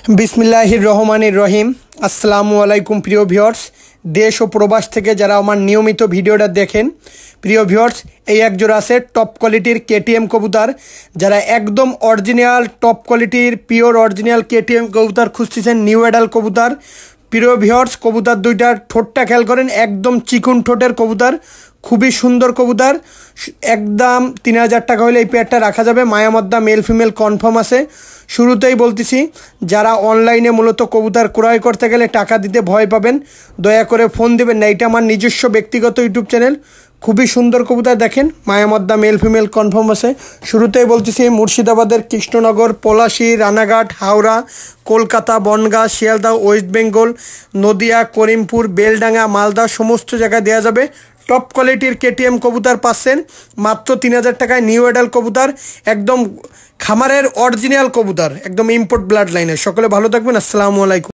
বিসমিল্লাহির রহমানির রহিম। আসসালামু আলাইকুম প্রিয় ভিউয়ার্স, দেশ ও প্রবাস থেকে যারা আমার নিয়মিত ভিডিওটা দেখেন, প্রিয় ভিউয়ার্স, এই একজোড়া আছে টপ কোয়ালিটির কেটিএম কবুতর। যারা একদম অরিজিনাল টপ কোয়ালিটির পিওর অরিজিনাল কেটিএম কবুতর খুঁজতেছেন, নিউ অ্যাডাল কবুতর, প্রিয় ভিউয়ার্স, কবুতর দুইটার ঠোঁটটা খেয়াল করেন, একদম চিকুন ঠোঁটের কবুতর, খুবই সুন্দর কবুতর। একদম ৩,০০০ টাকা হলে এই পেয়ারটা রাখা যাবে। মায়ামদ্দা মেল ফিমেল কনফার্ম আছে। শুরুতেই বলতেছি, যারা অনলাইনে মূলত কবুতর ক্রয় করতে গেলে টাকা দিতে ভয় পাবেন, দয়া করে ফোন দেবেন না। এটা আমার নিজস্ব ব্যক্তিগত ইউটিউব চ্যানেল। খুবই সুন্দর কবুতর, দেখেন মায়ামদ্দা মেল ফিমেল কনফার্ম আছে। শুরুতেই বলতেছি, মুর্শিদাবাদের কৃষ্ণনগর, পলাশী, রানাঘাট, হাওড়া, কলকাতা, বনগাঁ, শিয়ালদহ, ওয়েস্ট বেঙ্গল, নদিয়া, করিমপুর, বেলডাঙ্গা, মালদা সমস্ত জায়গায় দেওয়া যাবে। টপ কোয়ালিটির কেটিএম কবুতর পাচ্ছেন মাত্র ৩,০০০ টাকায়। নিউ অ্যাডাল কবুতর, একদম খামারের অরিজিনাল কবুতর, একদম ইম্পোর্ট ব্লাড লাইনের। সকলে ভালো থাকবেন। আসসালামু আলাইকুম।